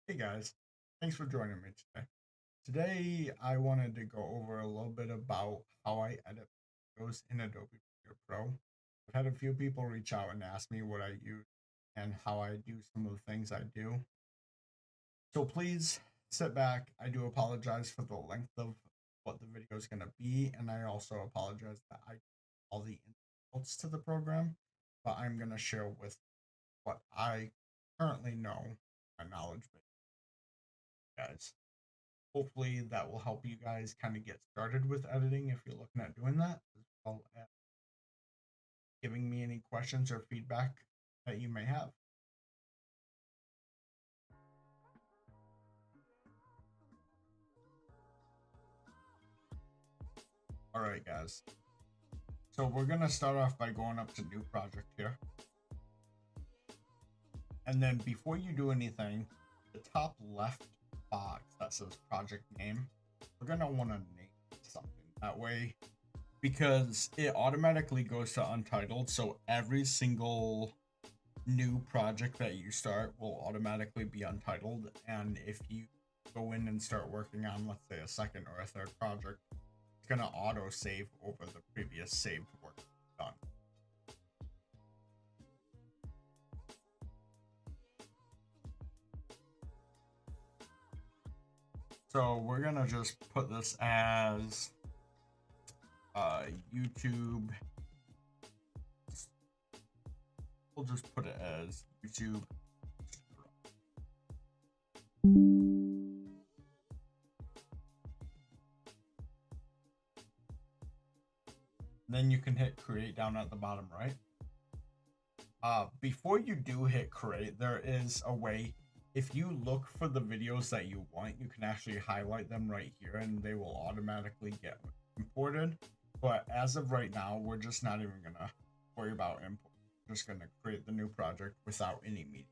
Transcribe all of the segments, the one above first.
Hey guys, thanks for joining me today. Today I wanted to go over a little bit about how I edit videos in Adobe Premiere Pro. I've had a few people reach out and ask me what I use and how I do some of the things I do. So please sit back. I do apologize for the length of what the video is going to be, and I also apologize that I all the inputs to the program, but I'm going to share with what I currently know, my knowledge base, guys. Hopefully that will help you guys kind of get started with editing if you're looking at doing that, as well as giving me any questions or feedback that you may have. All right, guys. So we're going to start off by going up to new project here. And then before you do anything, the top left box that says project name, we're going to want to name something. That way, because it automatically goes to Untitled, so every single new project that you start will automatically be untitled. And if you go in and start working on, let's say, a second or a third project, it's going to auto save over the previous saved work done. So we're going to just put this as YouTube. We'll just put it as YouTube. Then you can hit create down at the bottom right. Before you do hit create, there is a way. If you look for the videos that you want, you can actually highlight them right here and they will automatically get imported. But as of right now, we're just not even gonna worry about import. We're just gonna create the new project without any media.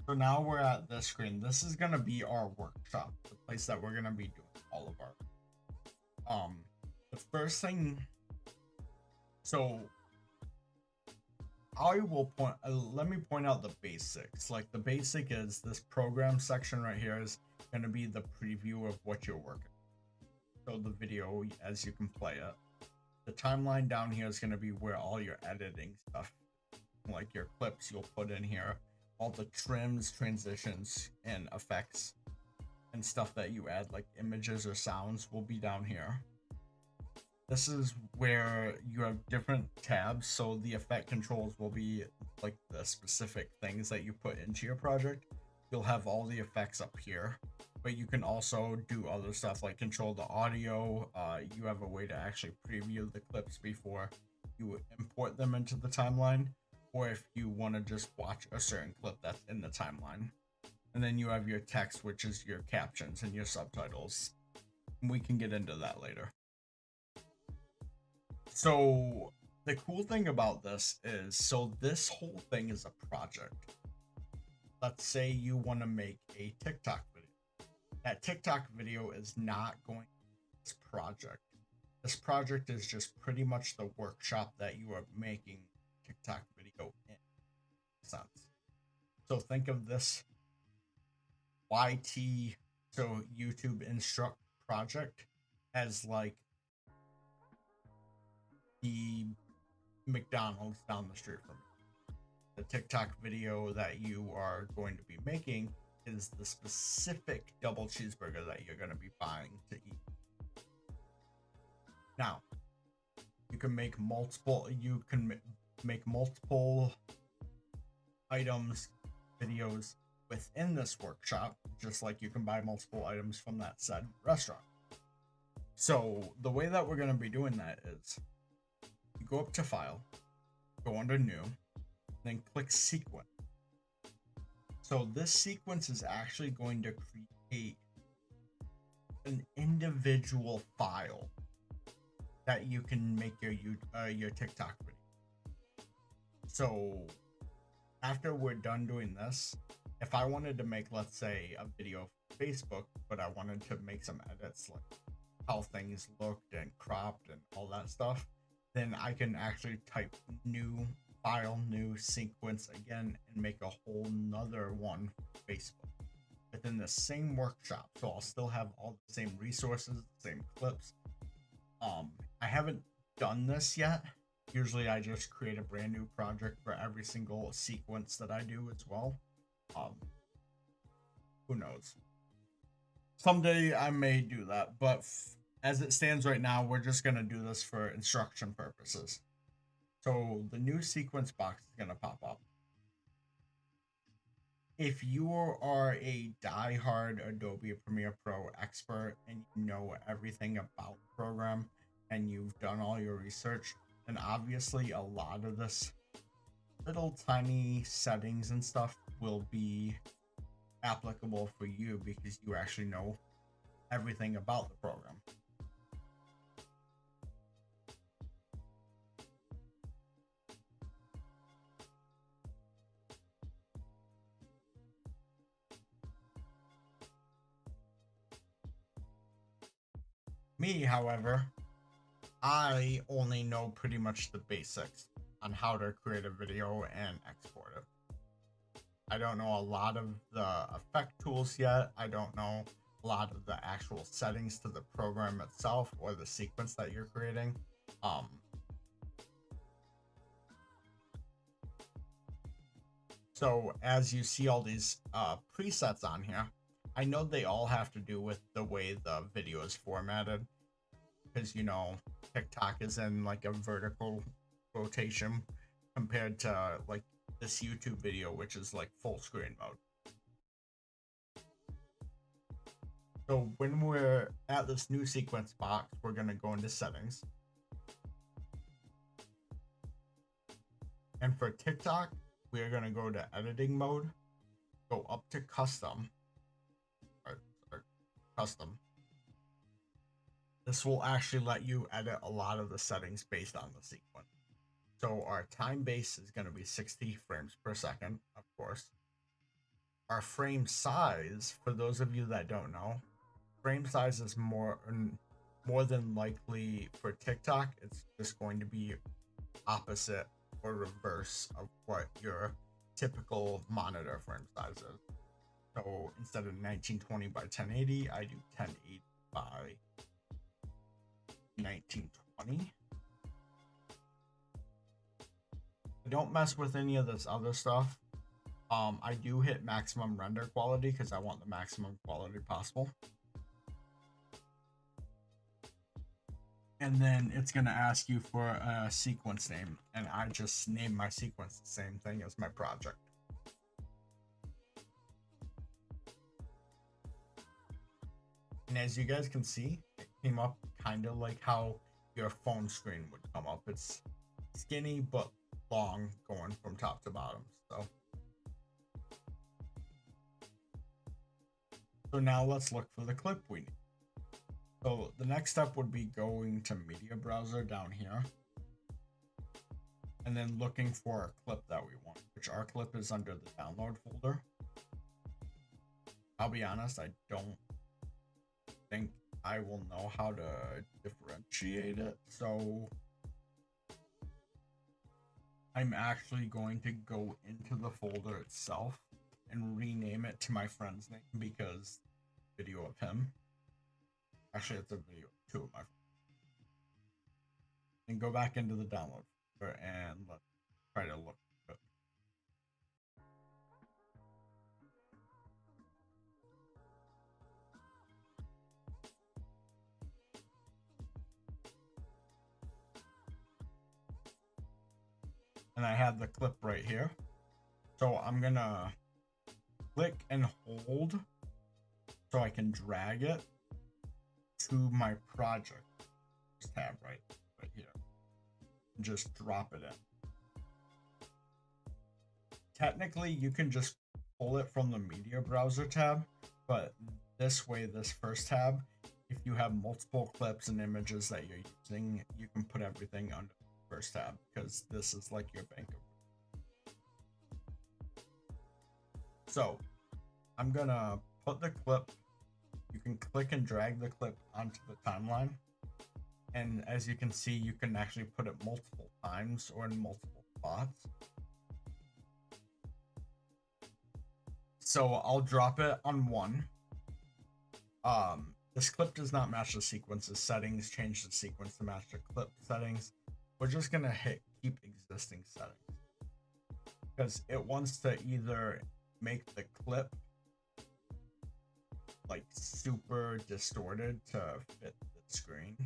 So now we're at this screen. This is gonna be our workshop, the place that we're gonna be doing all of our the first thing. So I will point. Let me point out the basics. Like the basic is this program section right here is going to be the preview of what you're working. So the video as you can play it. The timeline down here is going to be where all your editing stuff, like your clips, you'll put in here. All the trims, transitions, and effects and stuff that you add, like images or sounds, will be down here. This is where you have different tabs, so the effect controls will be like the specific things that you put into your project. You'll have all the effects up here, but you can also do other stuff like control the audio. You have a way to actually preview the clips before you import them into the timeline, or if you want to just watch a certain clip that's in the timeline. And then you have your text, which is your captions and your subtitles. We can get into that later. So the cool thing about this is, so this whole thing is a project. Let's say you want to make a TikTok video. That TikTok video is not going to this project. This project is just pretty much the workshop that you are making TikTok video in sense. So think of this YT, so YouTube Instruct project, as like the McDonald's down the street from you. The TikTok video that you are going to be making is the specific double cheeseburger that you're going to be buying to eat. Now, you can make multiple items, videos within this workshop, just like you can buy multiple items from that said restaurant. So the way that we're going to be doing that is you go up to file, go under new, then click sequence. So this sequence is actually going to create an individual file that you can make your TikTok video. So after we're done doing this, if I wanted to make, let's say, a video for Facebook, but I wanted to make some edits, like how things looked and cropped and all that stuff, then I can actually type new file, new sequence again, and make a whole nother one for Facebook within the same workshop. So I'll still have all the same resources, the same clips. I haven't done this yet. Usually I just create a brand new project for every single sequence that I do as well. Who knows? Someday I may do that, but as it stands right now, we're just going to do this for instruction purposes. So the new sequence box is going to pop up. If you are a die-hard Adobe Premiere Pro expert and you know everything about the program and you've done all your research, then obviously a lot of this little tiny settings and stuff will be applicable for you because you actually know everything about the program. Me, however, I only know pretty much the basics on how to create a video and export it. I don't know a lot of the effect tools yet. I don't know a lot of the actual settings to the program itself or the sequence that you're creating. So as you see all these presets on here, I know they all have to do with the way the video is formatted, because you know TikTok is in like a vertical rotation compared to like this YouTube video, which is like full screen mode. So when we're at this new sequence box, we're going to go into settings. And for TikTok, we are going to go to editing mode, go up to custom, or custom. This will actually let you edit a lot of the settings based on the sequence. So our time base is going to be 60 frames per second, of course. Our frame size, for those of you that don't know, frame size is more than likely for TikTok, it's just going to be opposite or reverse of what your typical monitor frame size is. So instead of 1920 by 1080, I do 1080 by 1920. I don't mess with any of this other stuff. I do hit maximum render quality because I want the maximum quality possible. And then it's going to ask you for a sequence name, and I just name my sequence the same thing as my project. And as you guys can see, it came up kind of like how your phone screen would come up. It's skinny but long going from top to bottom. So now let's look for the clip we need. So the next step would be going to media browser down here and then looking for a clip that we want, which our clip is under the download folder. I'll be honest, I don't think I will know how to differentiate it. So I'm actually going to go into the folder itself and rename it to my friend's name because video of him. Actually, it's a video of two of my friends. And go back into the download folder and let's try to look good. And I have the clip right here. So I'm gonna click and hold so I can drag it to my project tab right here. And just drop it in. Technically, you can just pull it from the media browser tab, but this way, this first tab, if you have multiple clips and images that you're using, you can put everything under the first tab because this is like your bank of. So I'm gonna put the clip. You can click and drag the clip onto the timeline. And as you can see, you can actually put it multiple times or in multiple spots. So I'll drop it on one. This clip does not match the sequence's settings. Change the sequence to match the clip settings. We're just gonna hit keep existing settings because it wants to either make the clip like super distorted to fit the screen,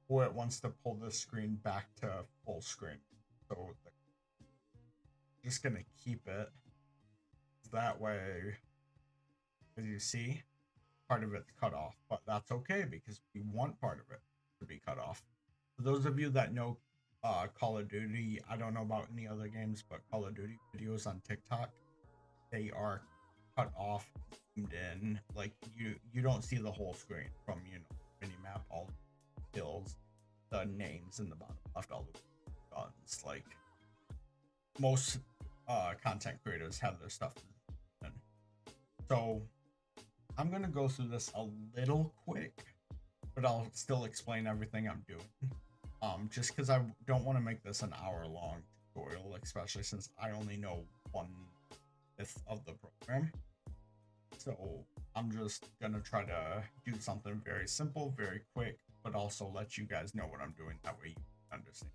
or it wants to pull the screen back to full screen. So just gonna keep it that way. As you see, part of it's cut off, but that's okay because we want part of it to be cut off. For those of you that know Call of Duty, I don't know about any other games, but Call of Duty videos on TikTok, they are cut off, zoomed in. Like you don't see the whole screen from mini map, all the kills, the names in the bottom left, all the guns. Like most content creators have their stuff in. So I'm gonna go through this a little quick, but I'll still explain everything I'm doing. Just because I don't want to make this an hour-long tutorial, especially since I only know 1/5 of the program. So I'm just gonna try to do something very simple, very quick, but also let you guys know what I'm doing. That way you understand.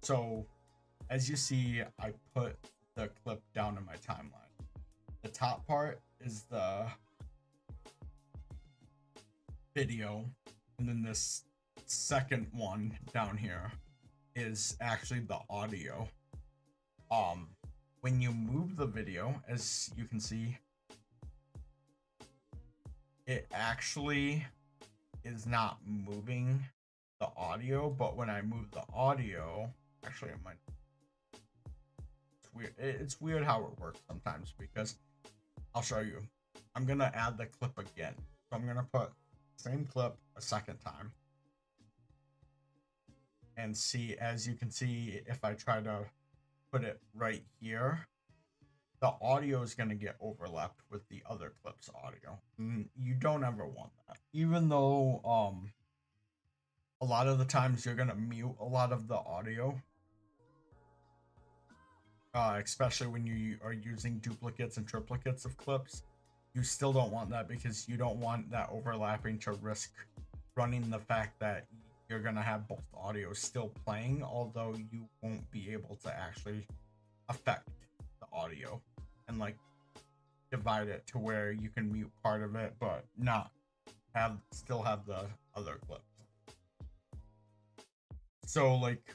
So as you see, I put the clip down in my timeline. The top part is the video, and then this second one down here is actually the audio. When you move the video, as you can see, it actually is not moving the audio, but when I move the audio, actually it might. It's weird. It's weird how it works sometimes because I'll show you. I'm gonna add the clip again. So I'm gonna put same clip a second time. And see, as you can see, if I try to put it right here, the audio is gonna get overlapped with the other clip's audio. You don't ever want that. Even though a lot of the times you're gonna mute a lot of the audio. Especially when you are using duplicates and triplicates of clips, you still don't want that because you don't want that overlapping to risk running the fact that you're gonna have both audio still playing, although you won't be able to actually affect the audio and like divide it to where you can mute part of it but not still have the other clips. So like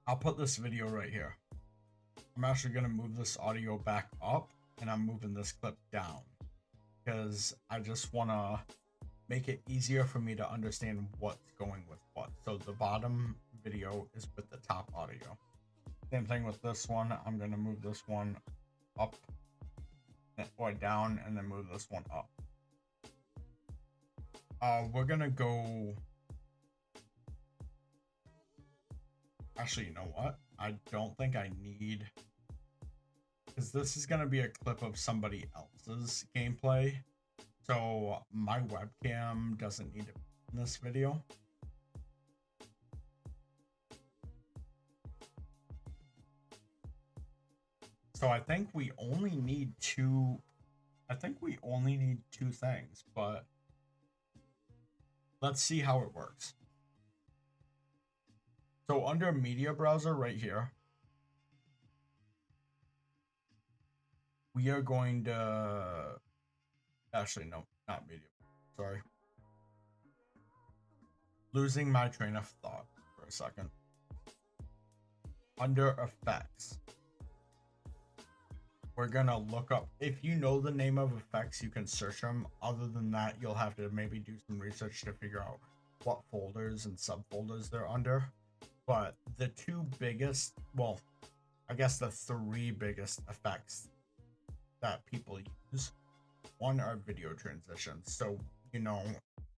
I'll put this video right here. I'm actually going to move this audio back up and I'm moving this clip down because I just want to make it easier for me to understand what's going with what. So the bottom video is with the top audio. Same thing with this one. I'm going to move this one up or down and then move this one up. We're going to go. Actually, you know what? I don't think I need, because this is going to be a clip of somebody else's gameplay. So my webcam doesn't need to be in this video. So I think we only need two. I think we only need two things, but let's see how it works. So under media browser right here, we are going to, actually, no, not media. Sorry. Losing my train of thought for a second. Under effects, we're going to look up, if you know the name of effects, you can search them. Other than that, you'll have to maybe do some research to figure out what folders and subfolders they're under. But the two biggest, well, I guess the three biggest effects that people use, one are video transitions. So, you know,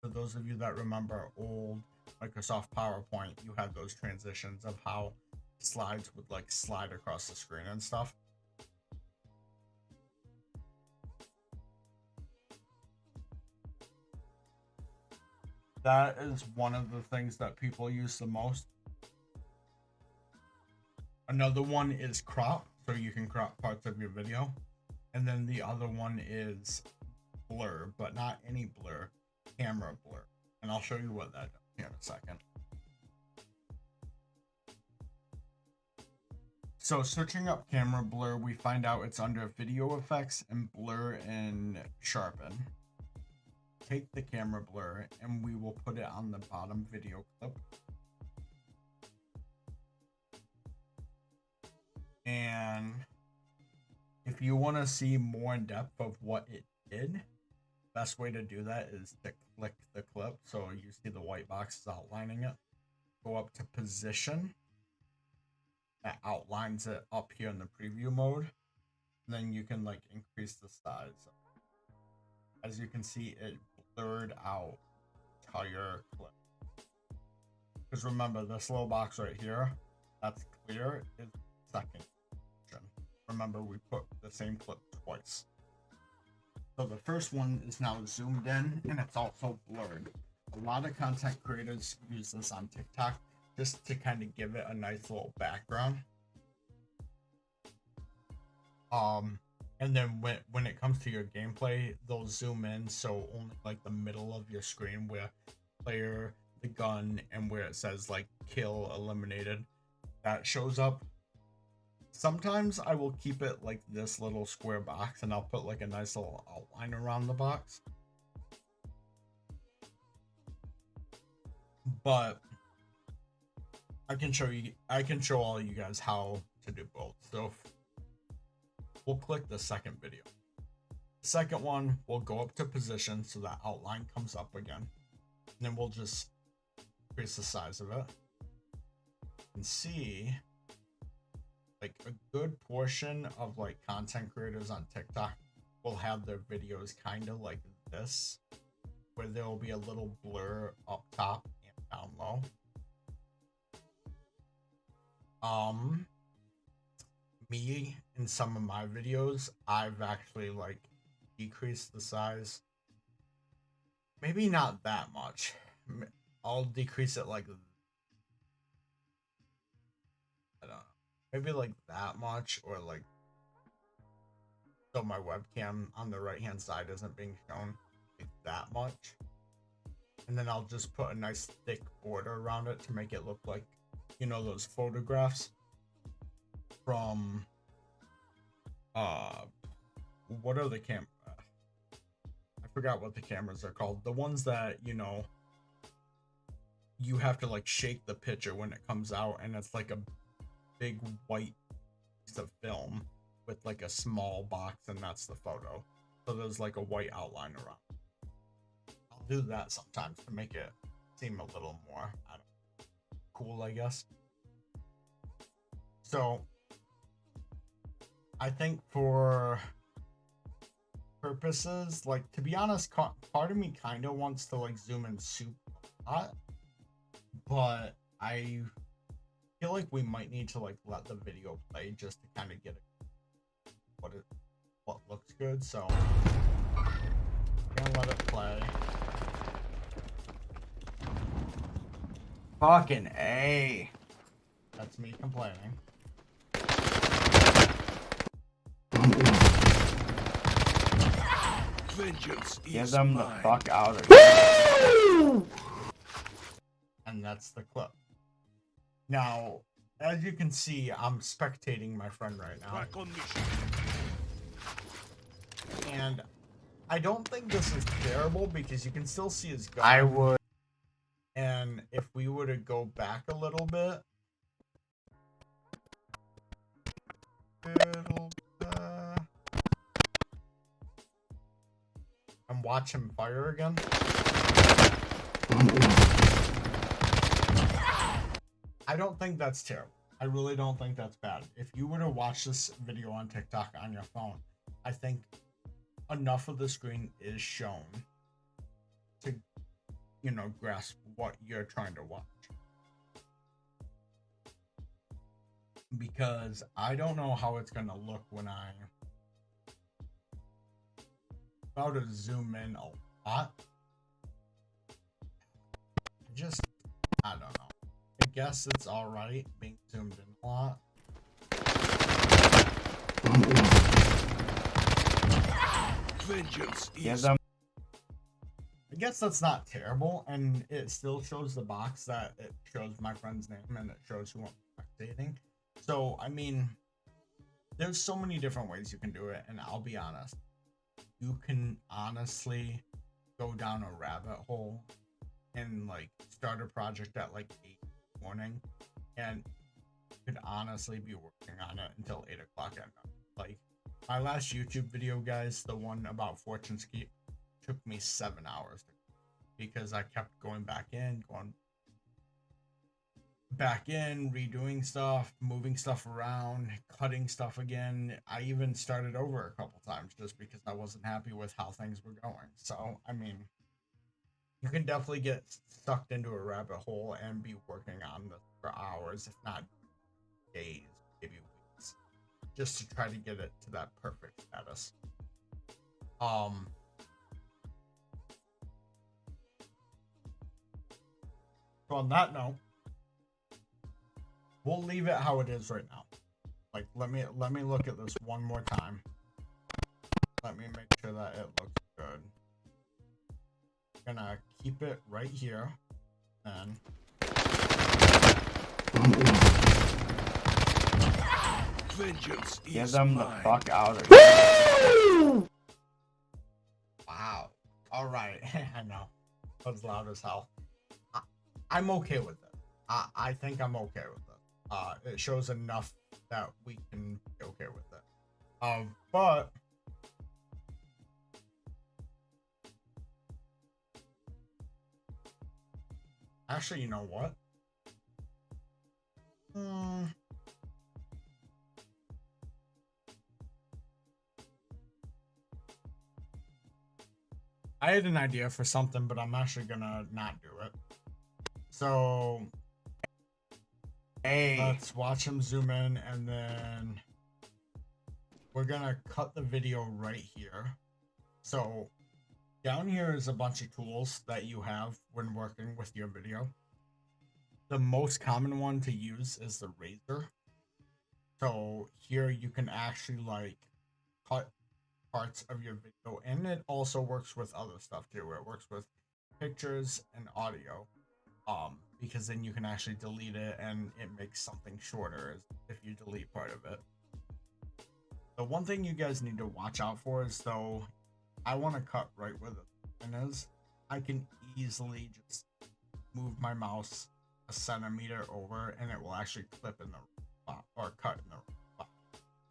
for those of you that remember old Microsoft PowerPoint, you had those transitions of how slides would like slide across the screen and stuff. that is one of the things that people use the most. Another one is crop, so you can crop parts of your video. And then the other one is blur, but not any blur, camera blur. And I'll show you what that does here in a second. So searching up camera blur, we find out it's under video effects and blur and sharpen. Take the camera blur and we will put it on the bottom video clip. And if you want to see more in depth of what it did, best way to do that is to click the clip. So you see the white boxes outlining it. Go up to position. That outlines it up here in the preview mode. And then you can like increase the size. As you can see, it blurred out the entire clip. Because remember, this little box right here, that's clear, is second. Remember, we put the same clip twice. So the first one is now zoomed in and it's also blurred. A lot of content creators use this on TikTok just to kind of give it a nice little background. And then when it comes to your gameplay, they'll zoom in so only like the middle of your screen where player, the gun, and where it says like kill eliminated, that shows up. Sometimes I will keep it like this little square box and I'll put like a nice little outline around the box. But I can show all you guys how to do both. So we'll click the second video. The second one, we'll go up to position so that outline comes up again. And then we'll just increase the size of it. And see, like a good portion of like content creators on TikTok will have their videos kind of like this, where there will be a little blur up top and down low. Me in some of my videos, I've actually like decreased the size. Maybe not that much. I'll decrease it like, I don't know, maybe like that much, or like so my webcam on the right hand side isn't being shown like that much. And then I'll just put a nice thick border around it to make it look like, you know, those photographs from what are the I forgot what the cameras are called. The ones that, you know, you have to like shake the picture when it comes out and it's like a big white piece of film with like a small box and that's the photo. So there's like a white outline around. I'll do that sometimes to make it seem a little more, I don't know, cool, I guess. So I think for purposes, like, to be honest, part of me kind of wants to like zoom in super hot, but I feel like we might need to like let the video play just to kind of get what looks good. So I'm gonna let it play. Fucking A. That's me complaining. Get them the fuck out of here. And that's the clip. Now, as you can see, I'm spectating my friend right now. And I don't think this is terrible because you can still see his gun. I would. And if we were to go back a little bit. And watch him fire again. I don't think that's terrible. I really don't think that's bad. If you were to watch this video on TikTok on your phone, I think enough of the screen is shown to, you know, grasp what you're trying to watch. Because I don't know how it's gonna look when I'm about to zoom in a lot. I don't know. I guess it's alright being zoomed in a lot. Vengeance is... I guess that's not terrible, and it still shows the box that it shows my friend's name and it shows who I'm spectating. So, I mean, there's so many different ways you can do it, and I'll be honest. You can honestly go down a rabbit hole and like start a project at like 8 in the morning, and you could honestly be working on it until 8 o'clock at night. Like my last YouTube video, guys, the one about Fortune's Keep, took me 7 hours because I kept going back in, redoing stuff, moving stuff around, cutting stuff again. I even started over a couple times just because I wasn't happy with how things were going. So, I mean, you can definitely get sucked into a rabbit hole and be working on this for hours, if not days, maybe weeks, just to try to get it to that perfect status. So on that note, we'll leave it how it is right now. Like, let me look at this one more time. Let me make sure that it looks good. Gonna keep it right here, and vengeance get is them mine. the fuck out of here. Wow. All right. I know. That was loud as hell. I'm okay with it. I think I'm okay with it. It shows enough that we can be okay with it. But actually, you know what? I had an idea for something, but I'm actually gonna not do it. So, Hey, let's watch him zoom in, and then we're gonna cut the video right here. So, down here is a bunch of tools that you have when working with your video. The most common one to use is the razor. So here you can actually like cut parts of your video, and it also works with other stuff too. It works with pictures and audio, because then you can actually delete it and it makes something shorter if you delete part of it. The one thing you guys need to watch out for is, though, I want to cut right where the pen is. I can easily just move my mouse a centimeter over and it will actually clip in the spot, or cut in the spot.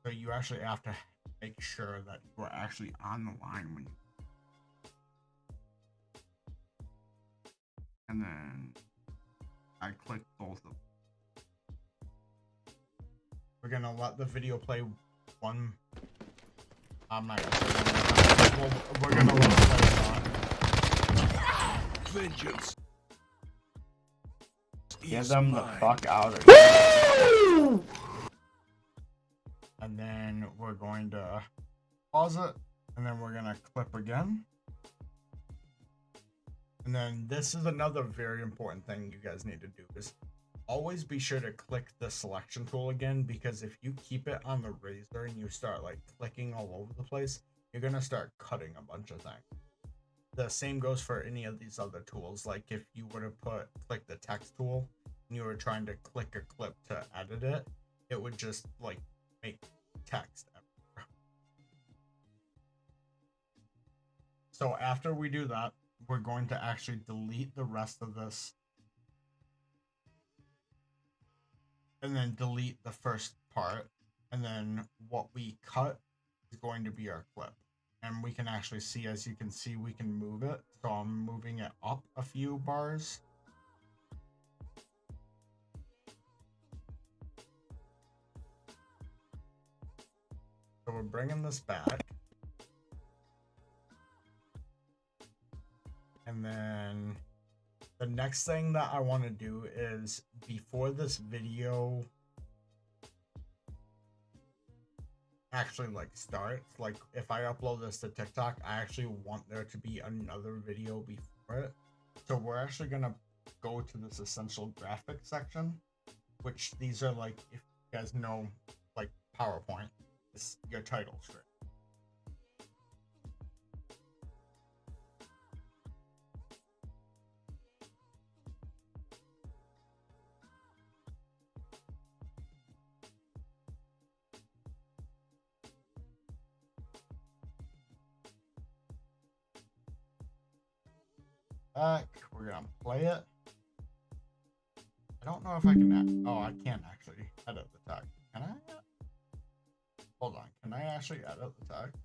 So you actually have to make sure that you are actually on the line when you... And then I click both of them. We're gonna let the video play one. I'm not gonna say one. We're gonna let it play a lot. Vengeance. get them the fuck out of here. And then we're going to pause it, and then we're gonna clip again. And then this is another very important thing you guys need to do, is always be sure to click the selection tool again, because if you keep it on the razor and you start like clicking all over the place, you're gonna start cutting a bunch of things. The same goes for any of these other tools. Like if you were to click the text tool and you were trying to click a clip to edit it, it would just like make text everywhere. So after we do that, we're going to actually delete the rest of this, and then delete the first part, and then what we cut is going to be our clip. And we can actually see, as you can see, we can move it. So I'm moving it up a few bars. So we're bringing this back. And then the next thing that I want to do is, before this video actually like starts, like if I upload this to TikTok, I actually want there to be another video before it. So we're actually gonna go to this essential graphics section, which these are like, if you guys know like PowerPoint, it's your title screen. Back, we're gonna play it. I don't know if I can. Oh, I can't actually edit the text. Can I? Hold on. Can I actually edit the text?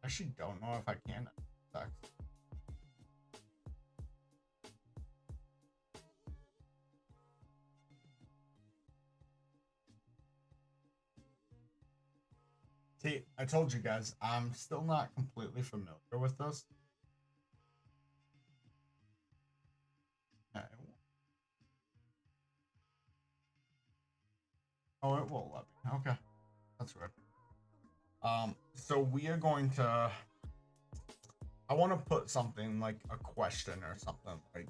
Actually, don't know if I can edit the text. See, I told you guys, I'm still not completely familiar with this. Okay. Oh, it will let me. Okay, that's weird. So we are going to. I want to put something like a question or something like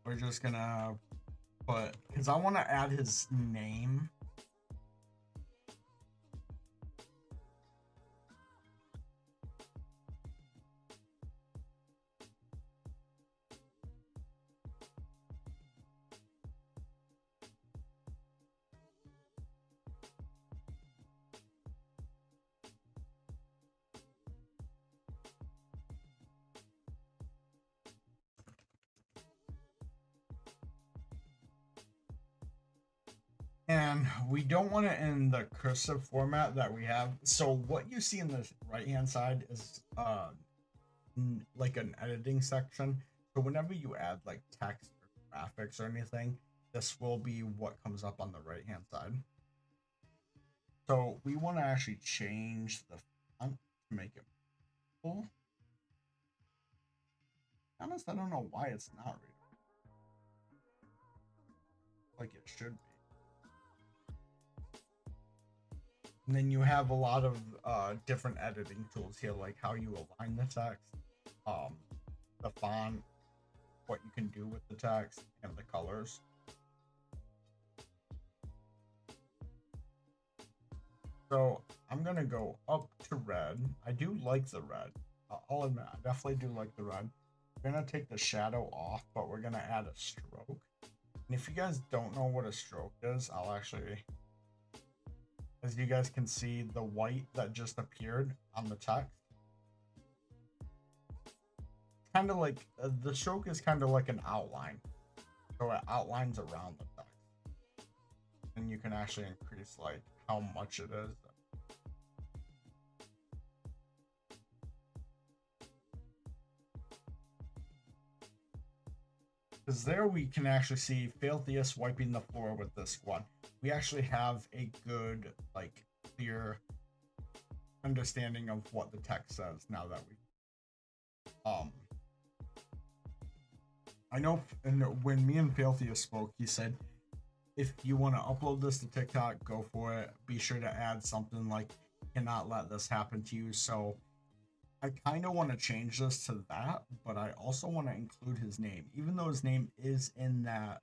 we're just gonna put, because I want to add his name. And we don't want it in the cursive format that we have. So what you see in the right hand side is like an editing section. So whenever you add like text or graphics or anything, this will be what comes up on the right hand side. So we want to actually change the font to make it full. Honest, I don't know why it's not readable like it should be. And then you have a lot of different editing tools here, like how you align the text, the font, what you can do with the text, and the colors. So I'm gonna go up to red. I do like the red. I'll admit, I definitely do like the red. We're gonna take the shadow off, but we're gonna add a stroke. And if you guys don't know what a stroke is, I'll actually, as you guys can see, the white that just appeared on the text, kind of like the stroke is kind of like an outline, so it outlines around the text, and you can actually increase like how much it is. Because there we can actually see Filthius wiping the floor with this squad. We actually have a good, like, clear understanding of what the text says now that we I know when me and Filthius spoke, he said if you want to upload this to TikTok, go for it. Be sure to add something like cannot let this happen to you. So I kind of want to change this to that, but I also want to include his name, even though his name is in that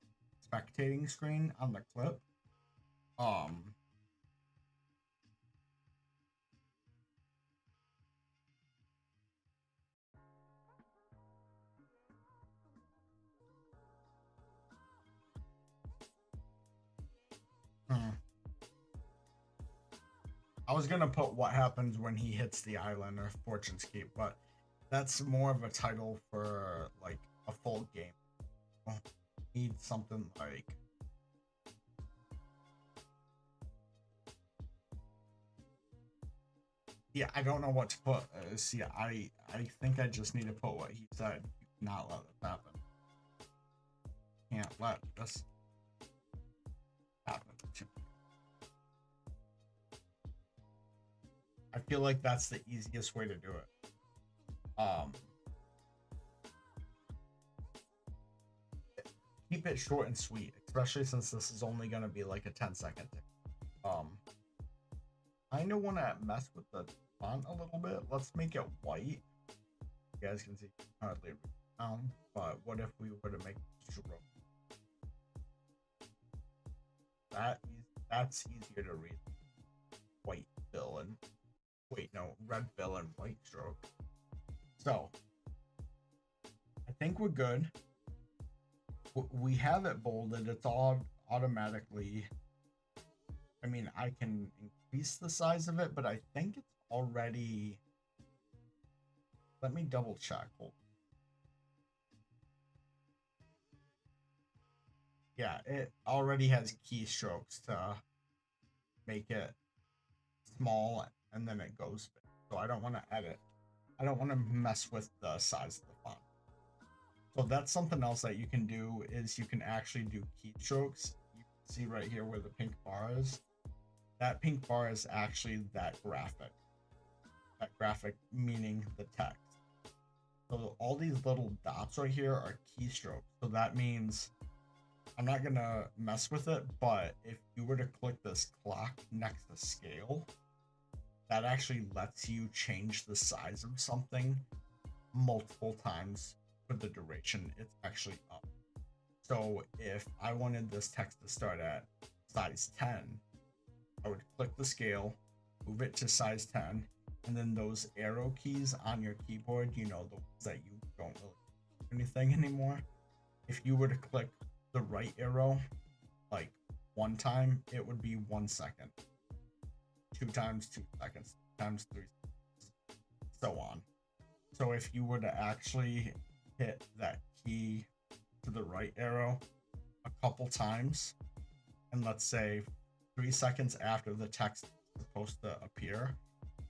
spectating screen on the clip. I was gonna put what happens when he hits the island or Fortune's Keep, but that's more of a title for like a full game. Need something like Yeah, I don't know what to put. See, I think I just need to put what he said. Not let this happen. Can't let this happen. I feel like that's the easiest way to do it. Keep it short and sweet, especially since this is only gonna be like a 10-second thing. I know want to mess with the font a little bit. Let's make it white. You guys can see hardly down, but what if we were to make it stroke? That's easier to read. White fill and wait, no, red fill and white stroke. So I think we're good. We have it bolded. It's all automatically. I mean, I can increase the size of it, but I think it's already. Let me double check. Yeah, it already has keystrokes to make it small, and then it goes big. So I don't want to edit. I don't want to mess with the size of the font. So that's something else that you can do is you can actually do keystrokes. You can see right here where the pink bar is. That pink bar is actually that graphic. That graphic meaning the text. So all these little dots right here are keystrokes. So that means I'm not gonna mess with it, but if you were to click this clock next to scale, that actually lets you change the size of something multiple times for the duration it's actually up. So if I wanted this text to start at size 10, I would click the scale, move it to size 10, and then those arrow keys on your keyboard, you know, the ones that you don't really do anything anymore. If you were to click the right arrow like one time, it would be 1 second. 2 times 2 seconds, 3 times 3 seconds, so on. So if you were to actually hit that key to the right arrow a couple times, and let's say 3 seconds after the text is supposed to appear,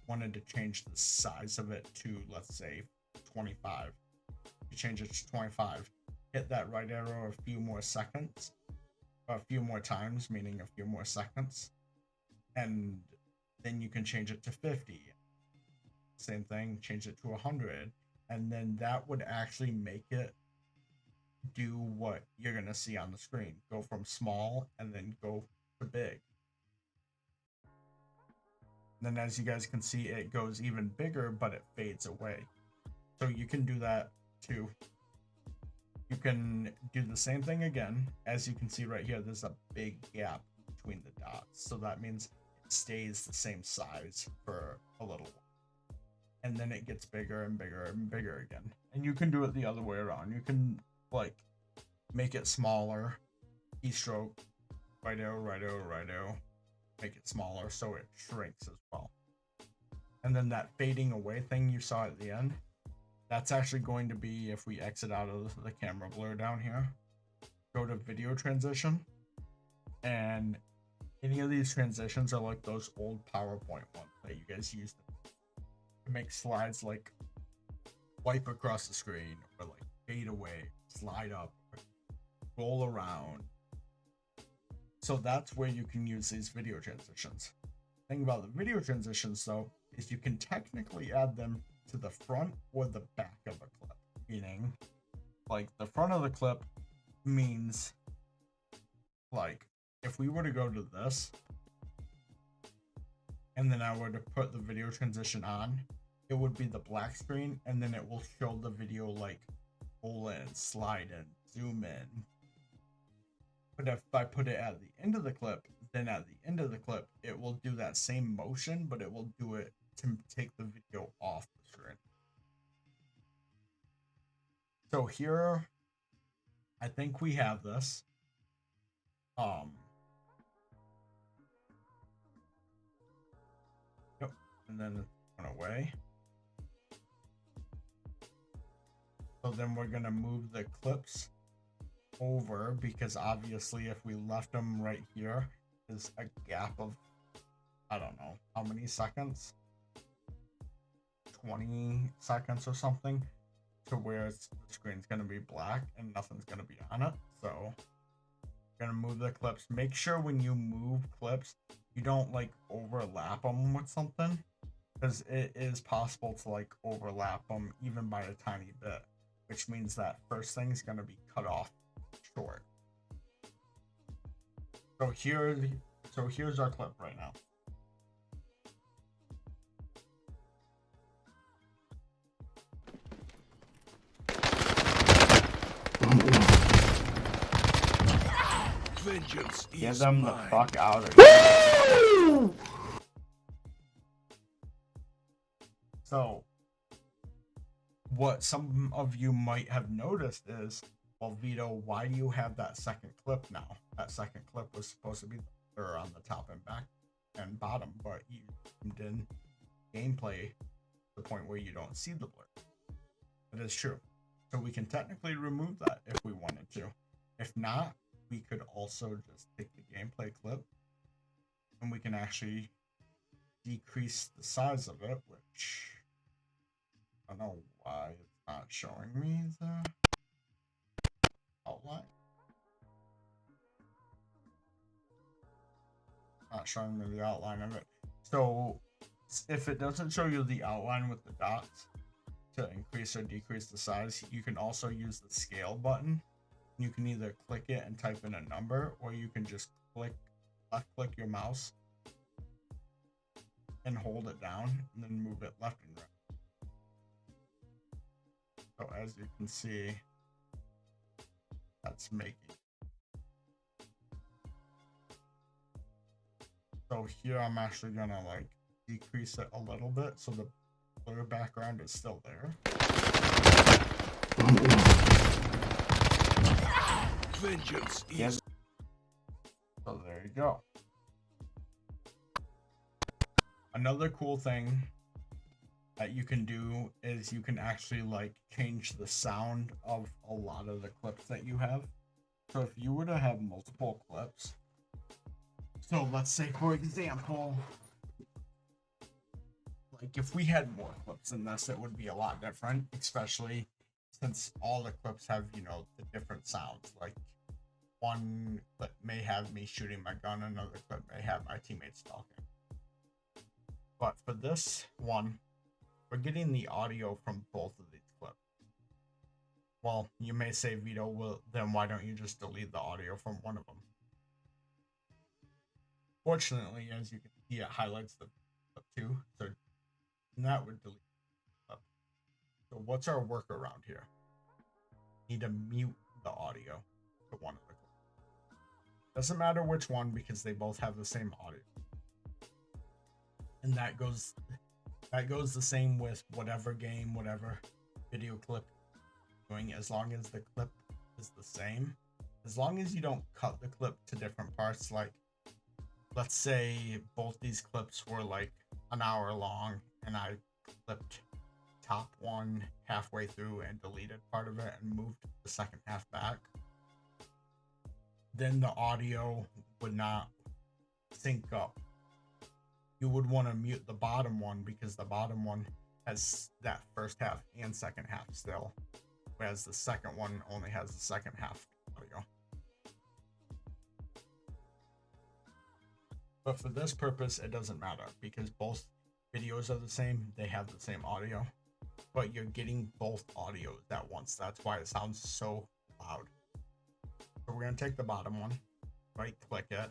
wanted to change the size of it to, let's say, 25. You change it to 25, hit that right arrow a few more seconds, a few more times, meaning a few more seconds, and then you can change it to 50. Same thing, change it to 100, and then that would actually make it do what you're gonna see on the screen. Go from small and then go to big. And then as you guys can see, it goes even bigger, but it fades away. So you can do that too. You can do the same thing again. As you can see right here, there's a big gap between the dots. So that means it stays the same size for a little while. And then it gets bigger and bigger and bigger again. And you can do it the other way around. You can like make it smaller, keystroke, right arrow, right arrow, right arrow, make it smaller so it shrinks as well. And then that fading away thing you saw at the end, that's actually going to be if we exit out of the camera blur down here, go to video transition, and any of these transitions are like those old PowerPoint ones that you guys used to make slides like wipe across the screen or like fade away, slide up, roll around. So that's where you can use these video transitions. The thing about the video transitions though is you can technically add them to the front or the back of a clip, meaning like the front of the clip means like if we were to go to this and then I were to put the video transition on, it would be the black screen and then it will show the video like pull in, slide in, zoom in. But if I put it at the end of the clip, then at the end of the clip, it will do that same motion, but it will do it to take the video off the screen. So here, I think we have this. Yep, and then it went away. So then we're gonna move the clips over because obviously if we left them right here, there's a gap of, I don't know, how many seconds? 20 seconds or something to where the screen's going to be black and nothing's going to be on it. So I'm going to move the clips. Make sure when you move clips, you don't like overlap them with something, because it is possible to like overlap them even by a tiny bit, which means that first thing is going to be cut off short. So here's our clip right now. Vengeance Get is them the mine. fuck out of here. So what some of you might have noticed is, well, Vito, why do you have that second clip now? That second clip was supposed to be there on the top and back and bottom, but you did gameplay to the point where you don't see the blur. That is true. So we can technically remove that if we wanted to. If not, we could also just take the gameplay clip and we can actually decrease the size of it, which I don't know why it's not showing me the outline. Not showing me the outline of it. So if it doesn't show you the outline with the dots to increase or decrease the size, you can also use the scale button. You can either click it and type in a number, or you can just left click your mouse and hold it down and then move it left and right. So as you can see, that's making. So here I'm actually gonna like decrease it a little bit so the blur background is still there. Vengeance is. Yes. So there you go. Another cool thing that you can do is you can actually like change the sound of a lot of the clips that you have. So if you were to have multiple clips, so let's say for example, like if we had more clips than this, it would be a lot different, especially since all the clips have, you know, the different sounds. Like one clip may have me shooting my gun, another clip may have my teammates talking. But for this one, we're getting the audio from both of these clips. Well, you may say, Vito, well, then why don't you just delete the audio from one of them? Fortunately, as you can see, it highlights the clip too, so that would delete the clip. So what's our workaround here? Need to mute the audio to one of the clips. Doesn't matter which one because they both have the same audio. And that goes the same with whatever game, whatever video clip you're doing, as long as the clip is the same. As long as you don't cut the clip to different parts, like let's say both these clips were like an hour long and I clipped top one halfway through and deleted part of it and moved the second half back, then the audio would not sync up. You would want to mute the bottom one because the bottom one has that first half and second half still, whereas the second one only has the second half audio. But for this purpose, it doesn't matter because both videos are the same. They have the same audio, but you're getting both audios at once. That's why it sounds so loud. So we're going to take the bottom one, right click it.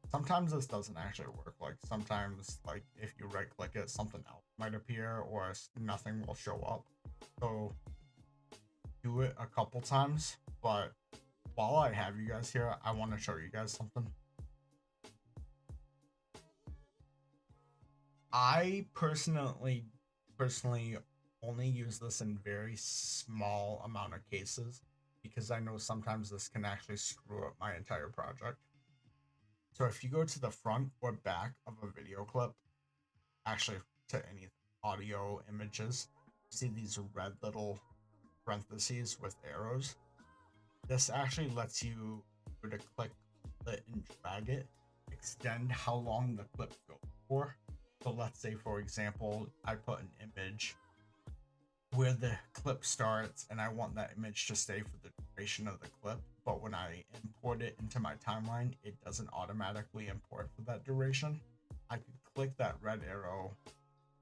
Sometimes this doesn't actually work. Like sometimes, like if you right click it, something else might appear or nothing will show up. So do it a couple times. But while I have you guys here, I want to show you guys something. I personally only use this in very small amount of cases because I know sometimes this can actually screw up my entire project. So if you go to the front or back of a video clip, actually to any audio images, see these red little parentheses with arrows. This actually lets you to click it and drag it, extend how long the clip goes for. So let's say, for example, I put an image where the clip starts, and I want that image to stay for the duration of the clip. But when I import it into my timeline, it doesn't automatically import for that duration. I could click that red arrow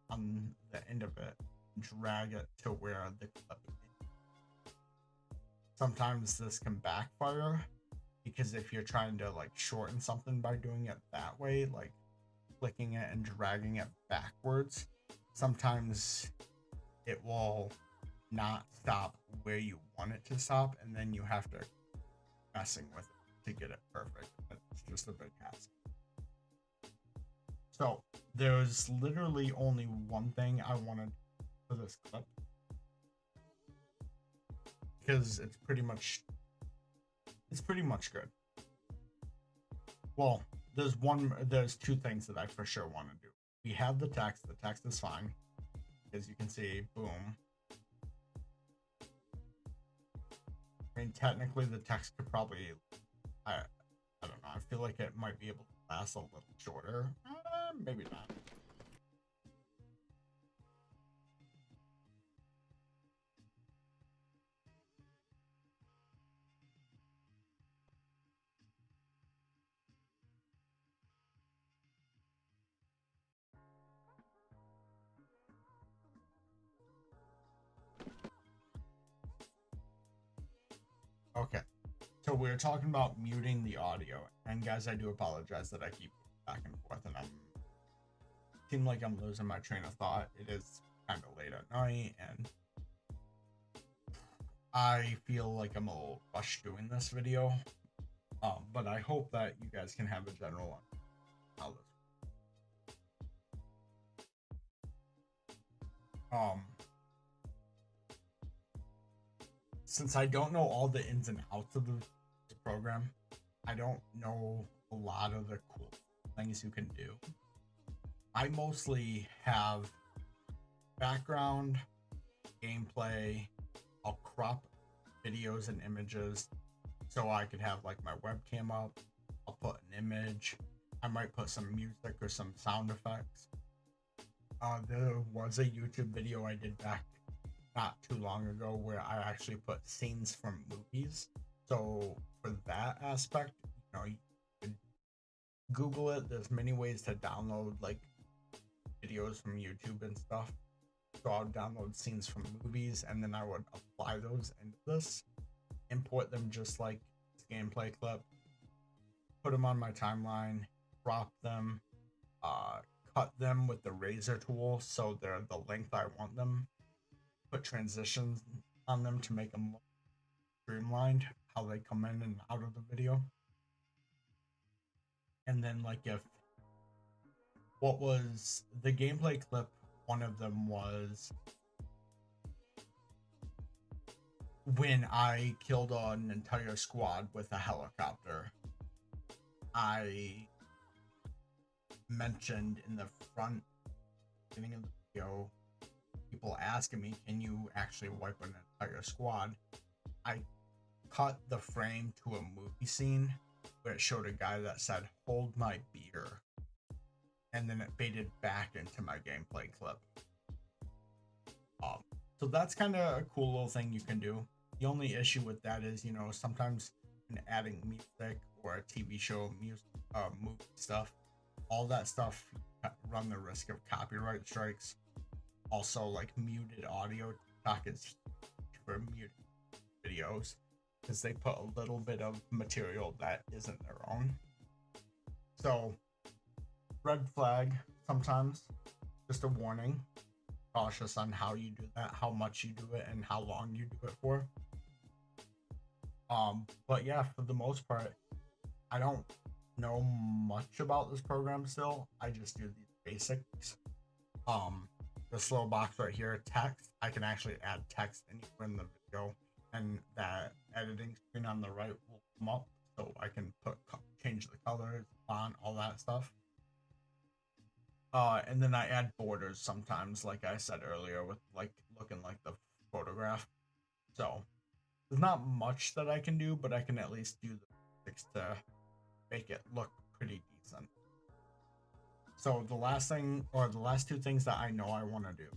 on the end of it, drag it to where the clip is. Sometimes this can backfire because if you're trying to like shorten something by doing it that way, like clicking it and dragging it backwards, sometimes it will not stop where you want it to stop, and then you have to messing with it to get it perfect. It's just a big hassle. So there's literally only one thing I wanted for this clip, because it's pretty much good. Well, there's two things that I for sure want to do. We have the text is fine. As you can see, boom. I mean, technically the text could probably, I don't know, I feel like it might be able to last a little shorter. Maybe not. Okay, so we're talking about muting the audio, and guys, I do apologize that I keep back and forth, and seem like I'm losing my train of thought. It is kind of late at night, and I feel like I'm a little rushed doing this video. But I hope that you guys can have a general how this. Since I don't know all the ins and outs of the program, I don't know a lot of the cool things you can do. I mostly have background, gameplay. I'll crop videos and images so I could have like my webcam up. I'll put an image. I might put some music or some sound effects. There was a YouTube video I did back not too long ago where I actually put scenes from movies. So for that aspect, you know, you could Google it. There's many ways to download like videos from YouTube and stuff. So I'll download scenes from movies, and then I would apply those into this, import them just like this gameplay clip, put them on my timeline, crop them, cut them with the razor tool so they're the length I want them, put transitions on them to make them streamlined, how they come in and out of the video. And then like if what was the gameplay clip, one of them was when I killed an entire squad with a helicopter. I mentioned in the front beginning of the video, people asking me, can you actually wipe an entire squad? I cut the frame to a movie scene where it showed a guy that said, hold my beer. And then it faded back into my gameplay clip. So that's kind of a cool little thing you can do. The only issue with that is, you know, sometimes when adding music or a TV show, music, movie stuff, all that stuff run the risk of copyright strikes. Also, like muted audio, TikTok is for muted videos because they put a little bit of material that isn't their own. So, red flag sometimes, just a warning. Cautious on how you do that, how much you do it, and how long you do it for. But yeah, for the most part, I don't know much about this program still. I just do these basics. This little box right here, text, I can actually add text anywhere in the video, and that editing screen on the right will come up, so I can change the colors, font, all that stuff. And then I add borders sometimes, like I said earlier, with like looking like the photograph. So there's not much that I can do, but I can at least do the basics to make it look pretty decent. So the last thing, or the last two things that I know I want to do.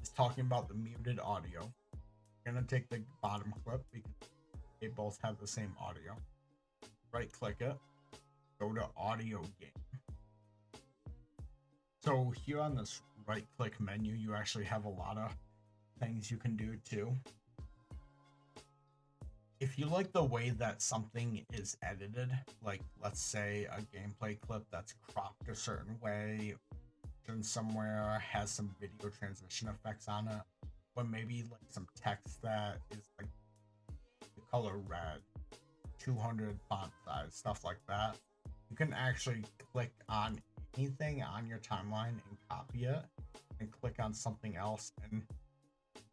It's talking about the muted audio. You're gonna take the bottom clip because they both have the same audio. Right click it, go to audio gain. So here on this right click menu, you actually have a lot of things you can do too. If you like the way that something is edited, like let's say a gameplay clip that's cropped a certain way, and somewhere has some video transition effects on it, or maybe like some text that is like the color red, 200 font size, stuff like that, you can actually click on anything on your timeline and copy it and click on something else, and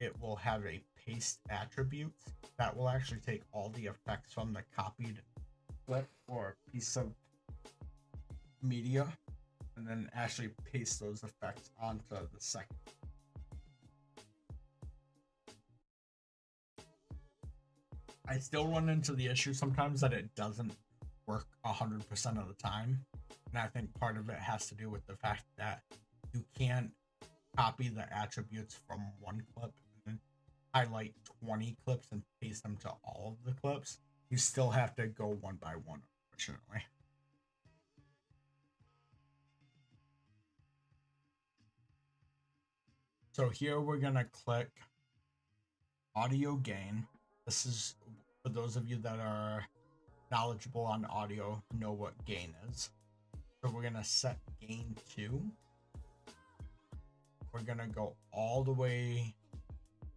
it will have a paste attribute that will actually take all the effects from the copied clip or piece of media and then actually paste those effects onto the second. I still run into the issue sometimes that it doesn't work 100% of the time, and I think part of it has to do with the fact that you can't copy the attributes from one clip and then highlight 20 clips and paste them to all of the clips. You still have to go one by one, unfortunately. So here we're gonna click audio gain. This is for those of you that are knowledgeable on audio, know what gain is. So we're gonna set gain to. We're gonna go all the way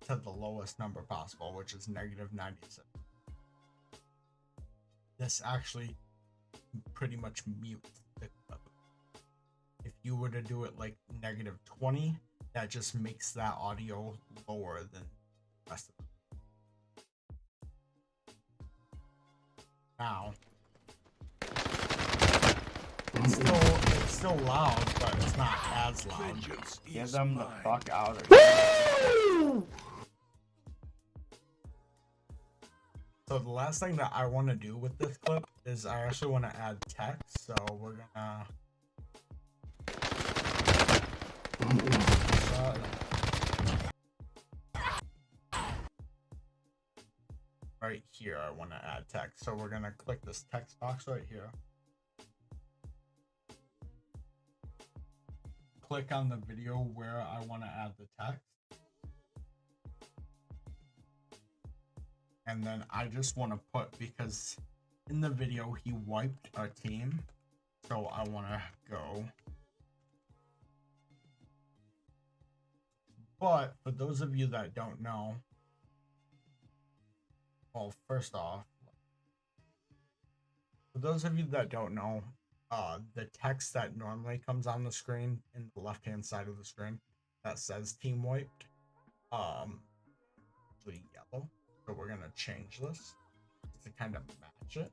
to the lowest number possible, which is -96. This actually pretty much mutes the clip. If you were to do it like -20, that just makes that audio lower than the rest of it. Now, it's still loud, but it's not as loud. Vengeance Get is them the mine. fuck out of here. So the last thing that I want to do with this clip is I actually want to add text. So we're gonna right here. I want to add text. So we're gonna click this text box right here. Click on the video where I want to add the text. And then I just want to put, because in the video he wiped a team, so I want to go. But for those of you that don't know, well, first off, for those of you that don't know, the text that normally comes on the screen in the left hand side of the screen that says team wiped, actually yellow. So we're gonna change this to kind of match it.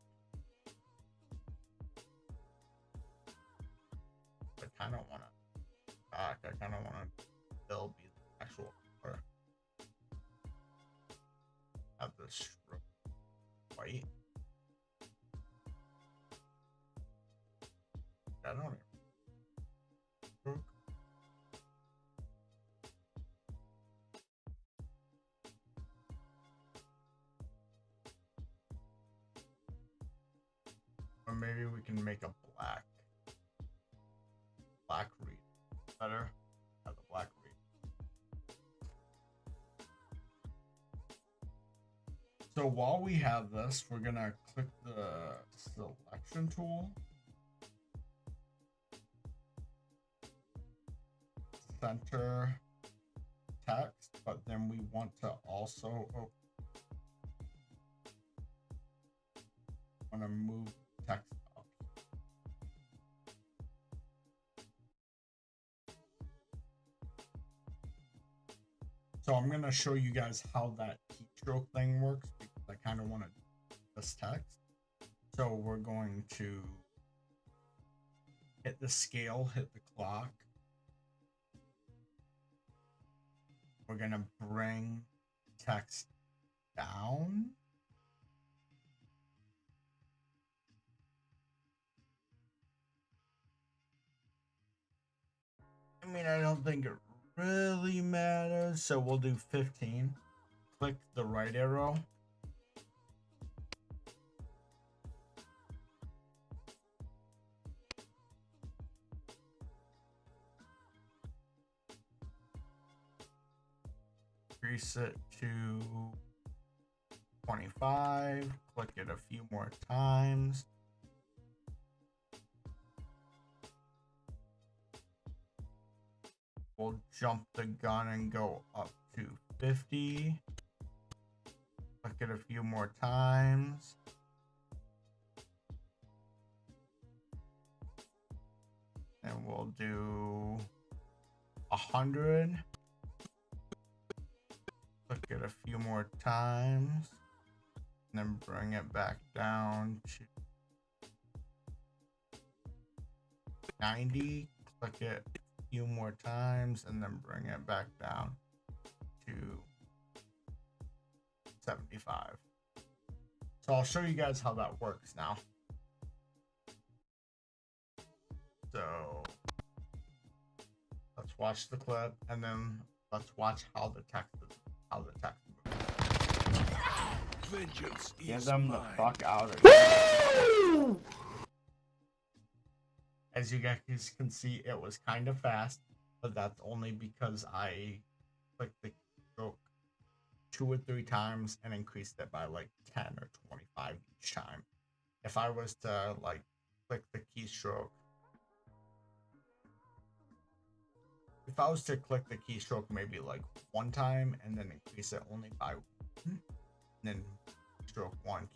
I kind of want to back. I kind of want to still be the actual color. Have the stroke white. I don't even stroke. Or maybe we can make a black read better. Have the black read. So while we have this, we're gonna click the selection tool, center text, but then we want to also want to move text up. So I'm going to show you guys how that keystroke thing works, because I kind of want to do this text. So we're going to hit the scale, hit the clock. We're going to bring text down. I mean, I don't think it really matters. So we'll do 15. Click the right arrow. Increase it to 25. Click it a few more times. We'll jump the gun and go up to 50. Click it a few more times. And we'll do 100. Click it a few more times. And then bring it back down to 90. Click it a few more times and then bring it back down to 75. So I'll show you guys how that works now. So let's watch the clip and then let's watch how the text moves. Vengeance Get is them the mine. fuck out of here. As you guys can see, it was kind of fast, but that's only because I clicked the stroke 2 or 3 times and increased it by like 10 or 25 each time. If I was to like click the keystroke, maybe like 1 time and then increase it only by 1, and then keystroke 1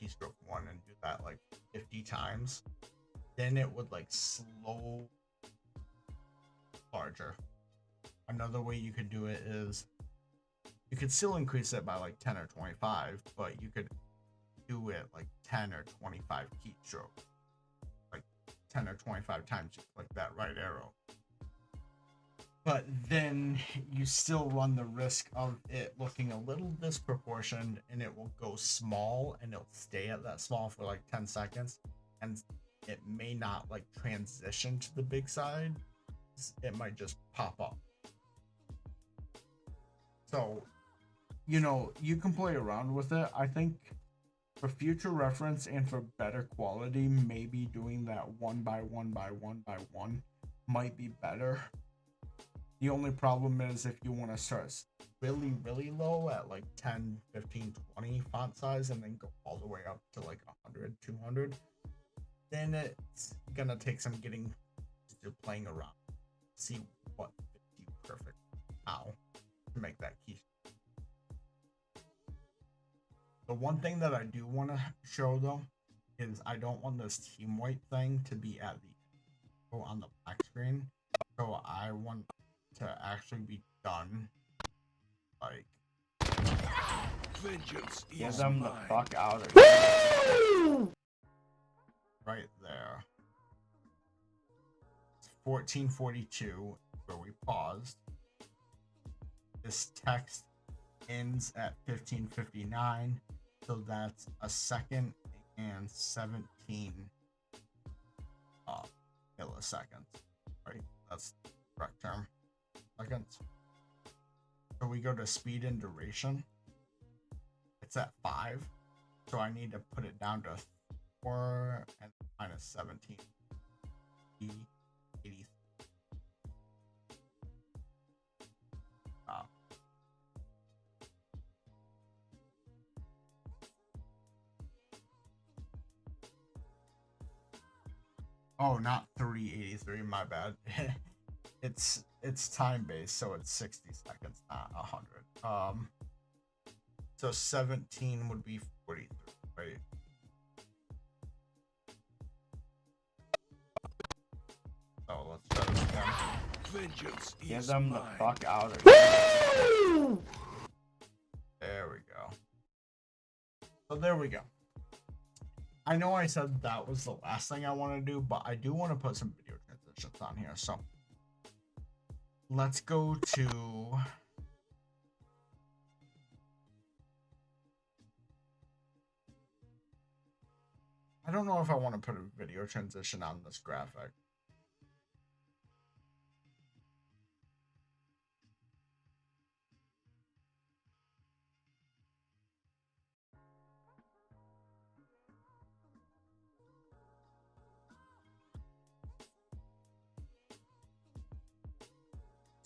and do that like 50 times, then it would like slow larger. Another way you could do it is you could still increase it by like 10 or 25, but you could do it like 10 or 25 keystrokes, like 10 or 25 times you click that right arrow. But then you still run the risk of it looking a little disproportionate, and it will go small and it'll stay at that small for like 10 seconds, and it may not like transition to the big side. It might just pop up. So, you know, you can play around with it. I think for future reference and for better quality, maybe doing that 1 by 1 by 1 by 1 might be better. The only problem is if you want to start really, really low at like 10, 15, 20 font size and then go all the way up to like 100, 200, then it's gonna take some getting to playing around. See what fits you perfect, how to make that key. The one thing that I do want to show though is I don't want this team white thing to be at the on the black screen. So I want to actually be done like Vengeance Get is them the mine. fuck out of here. right there. It's 1442 where we paused. This text ends at 1559, so that's a second and 17 milliseconds. Right? That's the correct term. Seconds. So we go to speed and duration. It's at 5, so I need to put it down to 4 and minus 17. 80. Oh, not 383, my bad. it's time based, so it's 60 seconds, not 100. So 17 would be 43, right? So let's try this again. Vengeance Get is them the mine. fuck out of here. There we go. So there we go. I know I said that was the last thing I want to do, but I do want to put some video transitions on here. So let's go to I don't know if I want to put a video transition on this graphic.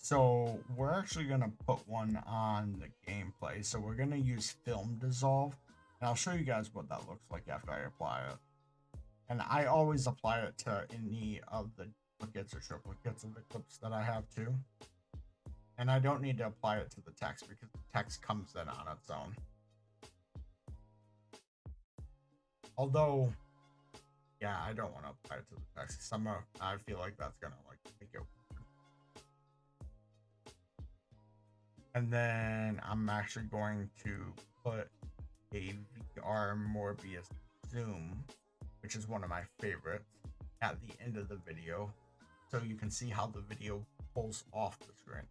So we're actually gonna put one on the gameplay. So we're gonna use film dissolve, and I'll show you guys what that looks like after I apply it. And I always apply it to any of the duplicates or triplicates of the clips that I have too. And I don't need to apply it to the text because the text comes in on its own. Although, yeah, I don't want to apply it to the text. I feel like that's gonna like make it weird. And then I'm actually going to put a VR Morbius zoom, which is one of my favorites, at the end of the video, so you can see how the video pulls off the screen.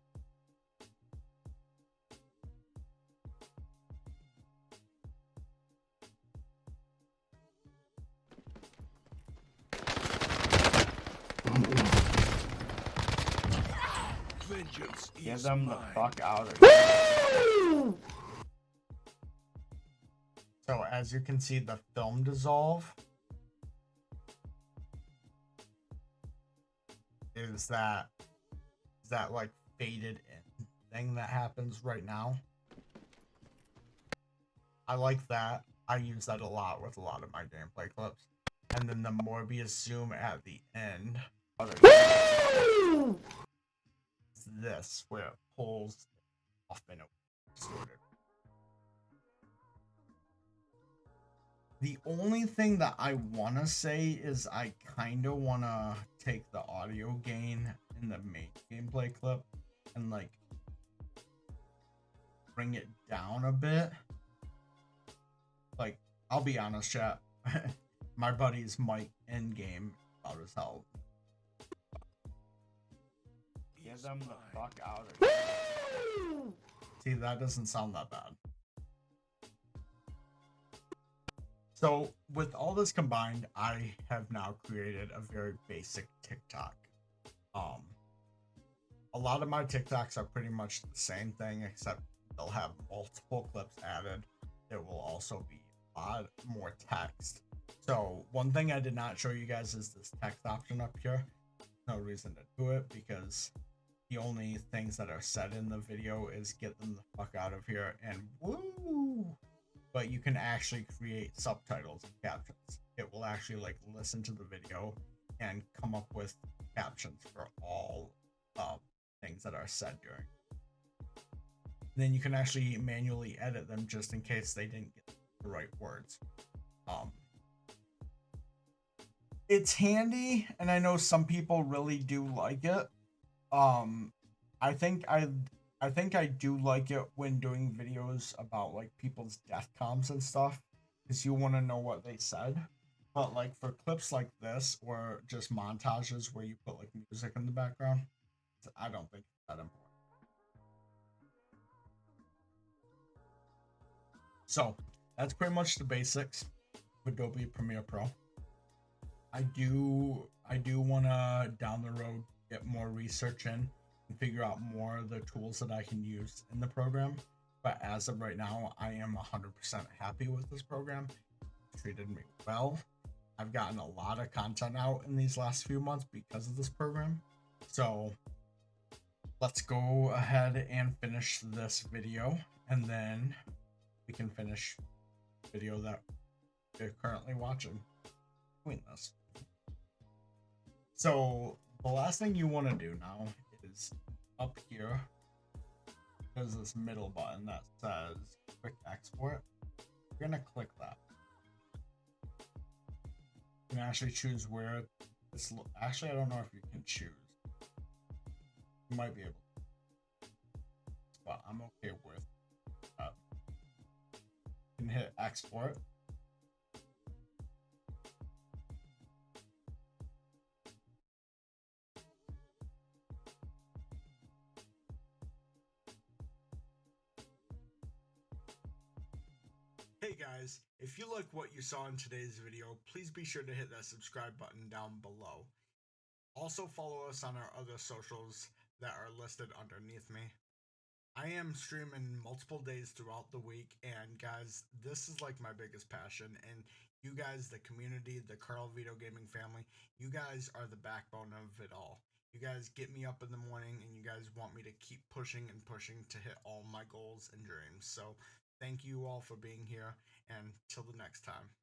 Vengeance Get is them the mine. fuck out of here. So as you can see, the film dissolve is that like faded in thing that happens right now. I like that. I use that a lot with a lot of my gameplay clips. And then the Morbius zoom at the end. This where it pulls off in a distorted. The only thing that I want to say is I kind of want to take the audio gain in the main gameplay clip and like bring it down a bit. Like, I'll be honest, chat. My buddy's mic in game loud as hell. Get them the fuck out of here. See, that doesn't sound that bad. So with all this combined, I have now created a very basic TikTok. A lot of my TikToks are pretty much the same thing, except they'll have multiple clips added. There will also be a lot more text. So one thing I did not show you guys is this text option up here. No reason to do it because the only things that are said in the video is get them the fuck out of here and woo. But you can actually create subtitles and captions. It will actually like listen to the video and come up with captions for all things that are said during. Then you can actually manually edit them just in case they didn't get the right words. It's handy, and I know some people really do like it. I think I do like it when doing videos about like people's death comms and stuff, because you want to know what they said. But like for clips like this or just montages where you put like music in the background, I don't think it's that important. So that's pretty much the basics of Adobe Premiere Pro. I do want to down the road get more research in and figure out more of the tools that I can use in the program. But as of right now, I am 100% happy with this program. It treated me well. I've gotten a lot of content out in these last few months because of this program. So let's go ahead and finish this video, and then we can finish the video that you're currently watching doing this. So the last thing you want to do now is up here, there's this middle button that says quick export. You're gonna click that. You can actually choose where this. Actually, I don't know if you can choose. You might be able to, but I'm okay with that. You can hit export. Hey guys, if you like what you saw in today's video, please be sure to hit that subscribe button down below. Also follow us on our other socials that are listed underneath me. I am streaming multiple days throughout the week, and guys, this is like my biggest passion, and you guys, the community, the Carl Vito Gaming family, you guys are the backbone of it all. You guys get me up in the morning, and you guys want me to keep pushing and pushing to hit all my goals and dreams. So thank you all for being here, and till the next time.